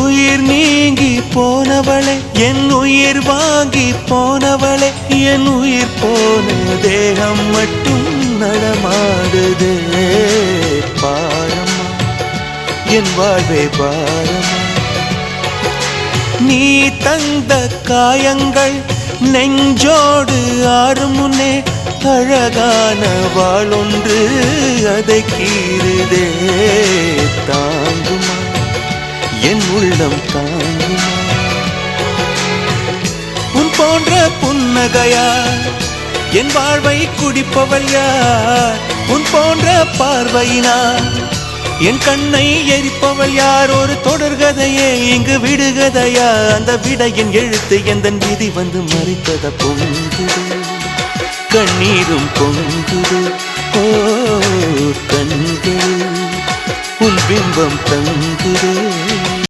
உயிர் நீங்கி போனவளே, என் உயிர் வாங்கி போனவளே, என் உயிர் போன தேகம் மட்டும் நடமாடுதே. பாரம்மா என் வாழ்வே பாரம்மா, நீ தந்த காயங்கள் நெஞ்சோடு ஆறும் முன்னே அழகான வாளொன்று அதை கீறுதே. தாங்குமா என் உள்ளம் தாங்குமா, உன் போன்ற புன்னகையார் என் வாழ்வை குடிப்பவள் யார், உன் போன்ற பார்வையினார் என் கண்ணை எரிப்பவள் யார். ஒரு தொடர்கதையே இங்கு விடுகதையா, அந்த விடையின் எழுத்து எந்தன் விதி வந்து மறைத்தத பொங்குது, கண்ணீரும் பொங்குது. ஓ கண்கள் உன் பிம்பம் தங்குதே.